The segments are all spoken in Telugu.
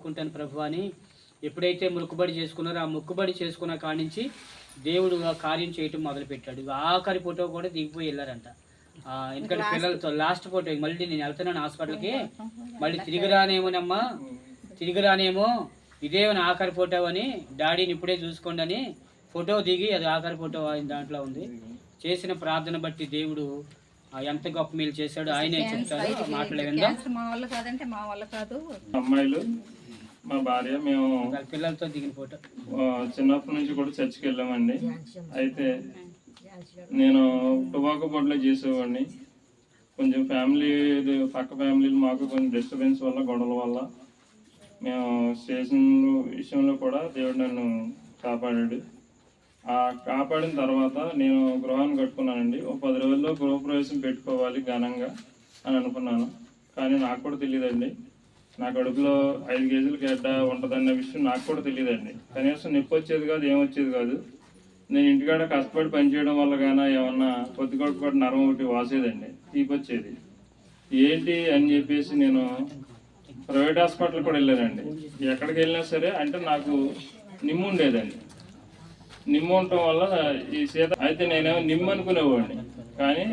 మొక్కుకుంటాను ప్రభు అని ఎప్పుడైతే మొక్కుబడి చేసుకున్నారో ఆ మొక్కుబడి చేసుకున్న కాడి నుంచి దేవుడు ఆ కార్యం చేయటం మొదలుపెట్టాడు. ఆఖరి ఫోటో కూడా దిగిపోయి వెళ్ళారంట. ఎందుకంటే పిల్లలతో లాస్ట్ ఫోటో మళ్ళీ నేను వెళ్తున్నాను హాస్పిటల్కి, మళ్ళీ తిరిగి రానేమో ఇదేమని ఆఖరి ఫోటో అని డాడీని ఇప్పుడే చూసుకోండి అని ఫోటో దిగి అది ఆఖరి ఫోటో ఆయన దాంట్లో ఉంది. చేసిన ప్రార్థన బట్టి దేవుడు ఎంత గొప్ప మేలు చేశాడు ఆయనే చెప్తారు. మాటలు విందాం. మా వల్ల కాదు. అమ్మాయిలు మా భార్య మేము పిల్లలతో దిగిన ఫోటో చిన్నప్పటి నుంచి కూడా చర్చికి వెళ్ళామండి. అయితే నేను టొబాకో బొడ్లో చేసేవాడిని. కొంచెం ఫ్యామిలీ పక్క ఫ్యామిలీలు మాకు కొంచెం డిస్టర్బెన్స్ వల్ల గొడవల వల్ల మేము స్టేషన్ విషయంలో కూడా దేవుడు నన్ను కాపాడాడు. కాపాడిన తర్వాత నేను గృహాన్ని కట్టుకున్నానండి. ఓ 10 రోజుల్లో గృహప్రవేశం పెట్టుకోవాలి ఘనంగా అని అనుకున్నాను. కానీ నాకు కూడా తెలియదండి, నా కడుపులో 5 కేజీల గడ్డ ఉంటుందన్న విషయం నాకు కూడా తెలియదండి. కనీసం నొప్పి వచ్చేది కాదు, ఏమొచ్చేది కాదు. నేను ఇంటికాడ కష్టపడి పనిచేయడం వల్ల కానీ ఏమన్నా కొద్దికొట్టు కూడా నరం ఒకటి వాసేదండి, తీపొచ్చేది. ఏంటి అని చెప్పేసి నేను ప్రైవేట్ హాస్పిటల్ కూడా వెళ్ళానండి. ఎక్కడికి వెళ్ళినా సరే అంటే నాకు నిమ్ము ఉండేదండి. నిమ్ము ఉండటం వల్ల ఈ అయితే నేనేమో నిమ్ము అనుకునేవాడిని, కానీ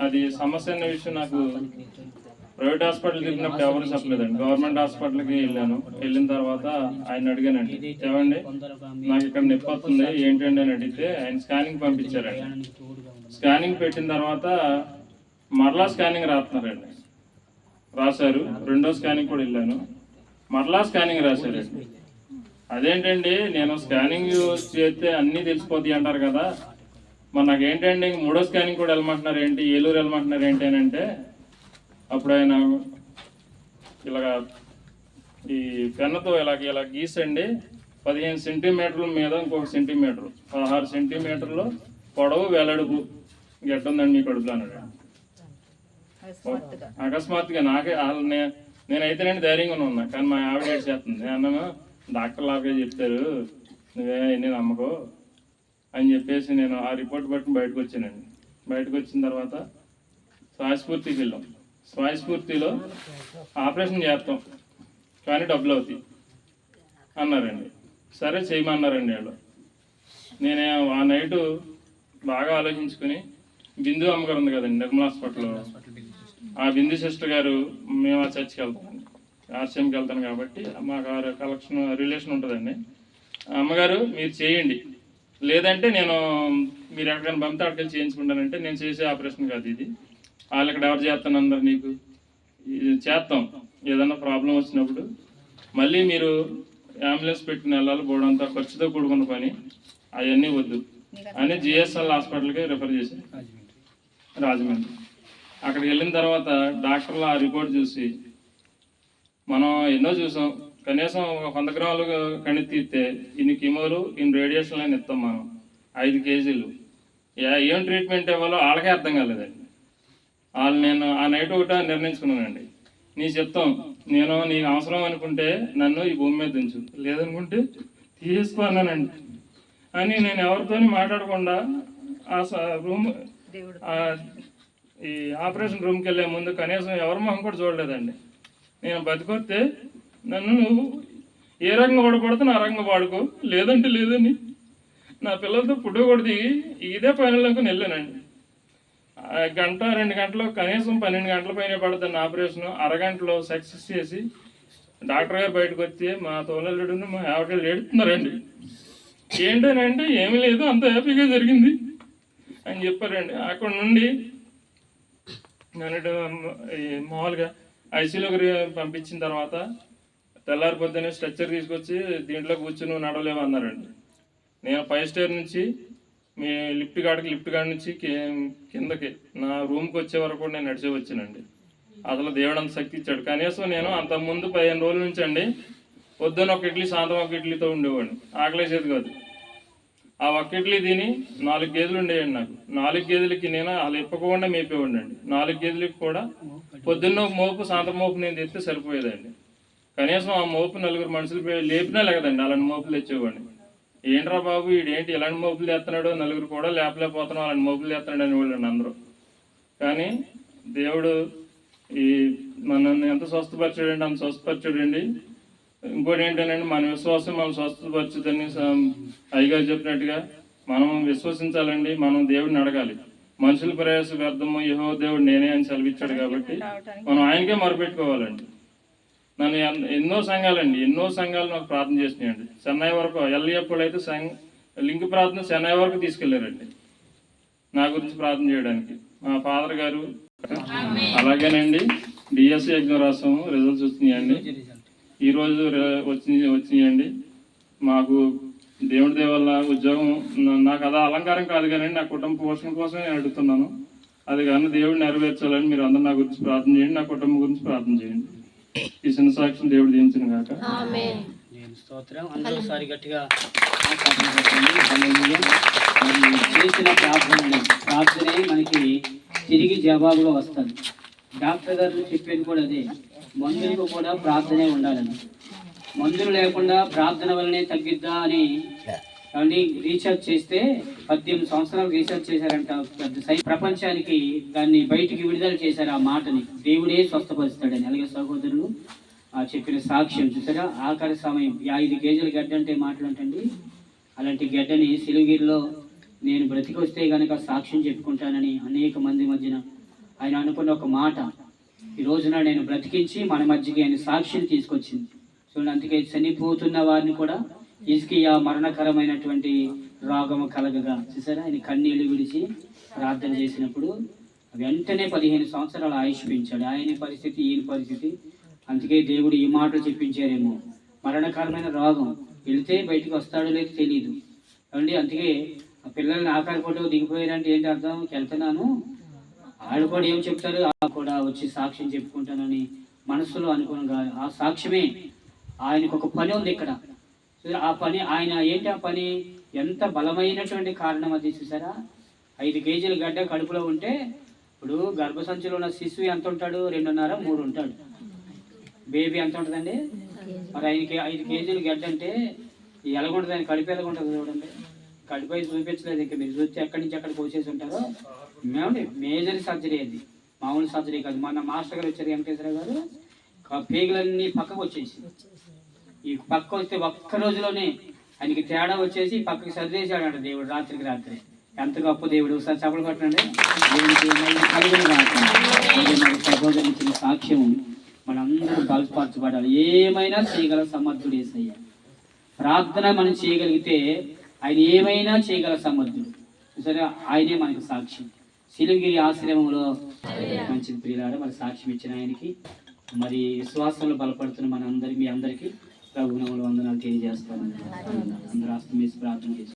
అది సమస్య అనే విషయం నాకు ప్రైవేట్ హాస్పిటల్ తిరిగినప్పుడు ఎవరు చెప్పలేదండి. గవర్నమెంట్ హాస్పిటల్కి వెళ్ళిన తర్వాత ఆయన అడిగానండి, ఏమండి నాకు ఇక్కడ నొప్పి వస్తుంది ఏంటండి అని అడిగితే ఆయన స్కానింగ్ పంపించారండి. స్కానింగ్ పెట్టిన తర్వాత మరలా స్కానింగ్ రాశారు. రెండో స్కానింగ్ కూడా వెళ్ళాను, మరలా స్కానింగ్ రాశారండి. అదేంటండి నేను స్కానింగ్ చేస్తే అన్నీ తెలిసిపోతాయి అంటారు కదా, మరి నాకేంటండి మూడో స్కానింగ్ కూడా వెళ్ళమంటున్నారు ఏంటి, ఏలూరు వెళ్ళమంటున్నారు ఏంటి అని అంటే అప్పుడు ఆయన ఇలాగ ఈ పెన్నతో ఇలా గీసండి 15 సెంటీమీటర్ల మీద ఇంకొక సెంటీమీటర్ 16 సెంటీమీటర్లు పొడవు వెల్లడుపు గెట్ట ఉందండి మీ కడుపులో అన్నాడు. అకస్మాత్తుగా నాకే నేనైతేనండి ధైర్యంగానే ఉన్నా, కానీ మా ఆవిడ ఏడు చేస్తుంది. అన్నాను డాక్టర్ లాగే చెప్తారు నువ్వే ఎన్ని నమ్మకో అని చెప్పేసి నేను ఆ రిపోర్ట్ బట్టి బయటకు వచ్చానండి. బయటకు వచ్చిన తర్వాత శ్వాసపూర్తికి వెళ్ళాం. శ్వాసపూర్తిలో ఆపరేషన్ చేస్తాం కానీ డబ్బులు అవుతాయి అన్నారండి. సరే చేయమన్నారండి వాళ్ళు. నేనే ఆ నైటు బాగా ఆలోచించుకుని బిందు అమ్మగారు ఉంది కదండి నిర్మల్ హాస్పిటల్లో, ఆ బిందు సిస్టర్ గారు మేము ఆ చర్చికి వెళ్తామండి, ఆర్సీఎంకి వెళ్తాను కాబట్టి మాకు కలెక్షన్ రిలేషన్ ఉంటుందండి. అమ్మగారు మీరు చేయండి, లేదంటే నేను మీరు ఎక్కడికైనా పంపితే అక్కడికి చేయించుకుంటానంటే నేను చేసే ఆపరేషన్ కాదు ఇది, వాళ్ళు ఇక్కడ ఎవరు చేస్తాను అందరు నీకు చేస్తాం, ఏదన్నా ప్రాబ్లం వచ్చినప్పుడు మళ్ళీ మీరు అంబులెన్స్ పెట్టుకుని వెళ్ళాలి, బోర్డంతా ఖర్చుతో కూడుకున్న పని, అవన్నీ వద్దు అని జిఎస్ఎల్ హాస్పిటల్కి రిఫర్ చేశాను రాజమండ్రి. అక్కడికి వెళ్ళిన తర్వాత డాక్టర్లు ఆ రిపోర్ట్ చూసి మనం ఎన్నో చూసాం, కనీసం 100 గ్రాములు కణి తీస్తే ఇన్ని కిమోలు ఇన్ని రేడియేషన్లు అని ఇస్తాం మనం 5 కేజీలు. ఏం ట్రీట్మెంట్ ఇవ్వాలో వాళ్ళకే అర్థం కాలేదండి. వాళ్ళు నేను ఆ నైట్ ఒకట నిర్ణయించుకున్నానండి, నీ చెప్తాం నేను నీకు అవసరం అనుకుంటే నన్ను ఈ భూమి మీద ఉంచు, లేదనుకుంటే తీసుకున్నానండి అని నేను ఎవరితోని మాట్లాడకుండా ఆ రూమ్ ఈ ఆపరేషన్ రూమ్కి వెళ్ళే ముందు కనీసం ఎవరి మొహం కూడా చూడలేదండి. నేను బతికొస్తే నన్ను నువ్వు ఏ రకంగా వాడుకోవడతావు ఆ రకంగా వాడుకో, లేదంటే లేదని నా పిల్లలతో ఫుడ్ కూడా దిగి ఇదే పనులకు వెళ్ళానండి. 1-2 గంటలు కనీసం 12 గంటల పైన పడుతున్న ఆపరేషన్ అరగంటలో సక్సెస్ చేసి డాక్టర్ గారు బయటకు వచ్చి మా తోలల్లుడిని మా ఆవిడలు ఏడుతున్నారండి. ఏంటనంటే ఏమీ లేదు అంత హ్యాపీగా జరిగింది అని చెప్పారండి. అక్కడ నుండి నన్ను మామూలుగా ఐసీయూలోకి పంపించిన తర్వాత తెల్లారి పొద్దున్నే స్ట్రెచ్చర్ తీసుకొచ్చి దీంట్లో కూర్చుని నడవలేవు అన్నారండి. నేను 5 స్టార్ నుంచి మీ లిఫ్ట్ గార్డ్ నుంచి కిందకి నా రూమ్కి వచ్చే వరకు కూడా నేను నడిచే వచ్చానండి. అసలు దేవుడు అంత శక్తి ఇచ్చాడు. కనీసం నేను అంతకుముందు 15 రోజుల నుంచి అండి పొద్దున్న ఒక ఇడ్లీ సాయంత్రం ఒక ఇడ్లీతో ఉండేవాడిని, ఆకలేసేది కాదు. ఆ ఒక్క ఇడ్లీ తిని 4 గేదెలు ఉండేయండి నాకు. 4 గేదెలకి నేను అలా ఇప్పకుండా మేపేవాడిని అండి. 4 గేదెలకి కూడా పొద్దున్న ఒక మోపు సాయంత్రం మోపు నేను తెస్తే సరిపోయేదండి. కనీసం ఆ మోపు 4 మనుషులు లేపినా లేకదండి అలాంటి మోపులు తెచ్చేవాడిని. ఏంట్రా బాబు వీడేంటి ఇలాంటి మోపులు తెస్తున్నాడు, 4 కూడా లేపలేకపోతున్నాం అలాంటి మోపులు తెస్తున్నాడు అనేవాళ్ళండి అందరూ. కానీ దేవుడు ఈ మనల్ని ఎంత స్వస్థపరిచాడండి, అంత స్వస్థపరిచాడండి. ఇంకోటి ఏంటంటే మన విశ్వాసం మనం స్వస్థపరచుదని అయ్యగారు చెప్పినట్టుగా మనం విశ్వసించాలండి. మనం దేవుడిని అడగాలి. మనుషుల ప్రయాస వ్యర్థము, యెహోవా దేవుడు నేనే అని సెలవిచ్చాడు కాబట్టి మనం ఆయనకే మొరపెట్టుకోవాలండి. నన్ను ఎన్నో సంఘాలు నాకు ప్రార్థన చేసినాయండి. చెన్నై వరకు ఎల్లియప్పుడు అయితే లింక్ ప్రార్థన చెన్నై వరకు తీసుకెళ్లారండి నా గురించి ప్రార్థన చేయడానికి. మా ఫాదర్ గారు అలాగేనండి డిఎస్సి ఎగ్జామ్ రాసాము, రిజల్ట్స్ వచ్చినాయండి. ఈరోజు వచ్చినాయండి. మాకు దేవుడి దయ వల్ల ఉద్యోగం, నాకు అలా అలంకారం కాదు కానీ నా కుటుంబ పోషణ కోసం నేను అడుగుతున్నాను. అది కానీ దేవుడు నెరవేర్చాలని మీరు అందరూ నా గురించి ప్రార్థన చేయండి, నా కుటుంబం గురించి ప్రార్థన చేయండి. ఈ చిన్న సాక్ష్యం దేవుడు దీవించిన గాక. స్తోత్రం. అందరూసారి గట్టిగా చేసిన ప్రార్థనే మనకి తిరిగి జవాబుగా వస్తుంది. డాక్టర్ గారు చెప్పేది కూడా అదే, మందులకు కూడా ప్రార్థనే ఉండాలని. మందులు లేకుండా ప్రార్థన వల్లనే తగ్గిద్దా అని రీసెర్చ్ చేస్తే 18 సంవత్సరాలు రీసెర్చ్ చేశారంట. ప్రపంచానికి దాన్ని బయటికి విడుదల చేశారు ఆ మాటని, దేవుడే స్వస్థపరుస్తాడని. అలాగే సహోదరులు చెప్పిన సాక్ష్యం చూసారా, ఆఖరి సమయం 5 కేజీల గడ్డ అంటే మాటలంటండి. అలాంటి గడ్డని సిలుగిరిలో నేను బ్రతికి వస్తే కనుక సాక్ష్యం చెప్పుకుంటానని అనేక మంది మధ్యన ఆయన అనుకున్న ఒక మాట ఈ రోజున నేను బ్రతికించి మన మధ్యకి ఆయన సాక్ష్యం తీసుకొచ్చింది. చూడండి, అందుకే చనిపోతున్న వారిని కూడా హిజ్కియా మరణకరమైనటువంటి రోగము కలగగా చూసారా, ఆయన కన్నీళ్లు విడిచి ప్రార్థన చేసినప్పుడు వెంటనే 15 సంవత్సరాలు ఆయుష్ పెంచాడు. ఆయన పరిస్థితి ఈయన పరిస్థితి. అందుకే దేవుడు ఈ మాటలు చెప్పించారేమో, మరణకరమైన రోగం వెళితే బయటకు వస్తాడో లేదో తెలియదు అండి. అందుకే ఆ పిల్లల్ని ఆకార ఫోటో దిగిపోయారంటే ఏంటి అర్థం, వెళ్తున్నాను వాళ్ళు కూడా ఏం చెప్తారు, కూడా వచ్చి సాక్ష్యం చెప్పుకుంటానని మనసులో అనుకున్నా. ఆ సాక్ష్యమే ఆయనకు ఒక పని ఉంది ఇక్కడ. ఆ పని ఆయన ఏంటి, ఆ పని ఎంత బలమైనటువంటి కారణం అది చూసారా. 5 కేజీల గడ్డ కడుపులో ఉంటే ఇప్పుడు గర్భసంచిలో ఉన్న శిశువు ఎంత ఉంటాడు, 2.5, 3 ఉంటాడు. బేబీ ఎంత ఉంటుందండి. మరి ఆయనకి 5 కేజీల గడ్డ అంటే ఎలాగుంటుంది, ఆయన కడుపు ఎలాగుంటుంది చూడండి. కడుపు అయితే చూపించలేదు, ఇంకా మీరు చూస్తే ఎక్కడి నుంచి ఎక్కడ కోసేసి ఉంటారో. మేమండి మేజర్ సర్జరీ అది, మామూలు సర్జరీ కాదు. మన మాస్టర్ గారు వచ్చారు వెంకటేశ్వర గారు, పేగులన్నీ పక్కకు వచ్చేసి ఈ పక్క వస్తే ఒక్క రోజులోనే ఆయనకి తేడా వచ్చేసి పక్కకి సర్దేశాడు దేవుడు రాత్రికి రాత్రి. ఎంత గొప్ప దేవుడు, ఒకసారి చప్పలు కొట్టండి. సహోదరులు ఇచ్చిన సాక్ష్యం మనందరూ బలపరచబడాలి. ఏమైనా చేయగల సమర్థుడు యేసయ్య. ప్రార్థన మనం చేయగలిగితే ఆయన ఏమైనా చేయగల సమర్థుడు. సరే, ఆయనే మనకు సాక్ష్యం. సిలుగిరి ఆశ్రమంలో మంచి ప్రియులాడ మరి సాక్ష్యం ఇచ్చిన ఆయనకి మరి విశ్వాసంలో బలపడుతున్న మన అందరి మీ అందరికీ ప్రభునామములో వందనాలు తెలియజేస్తాను. అందరూ ఆస్తమించి ప్రార్థన చేసి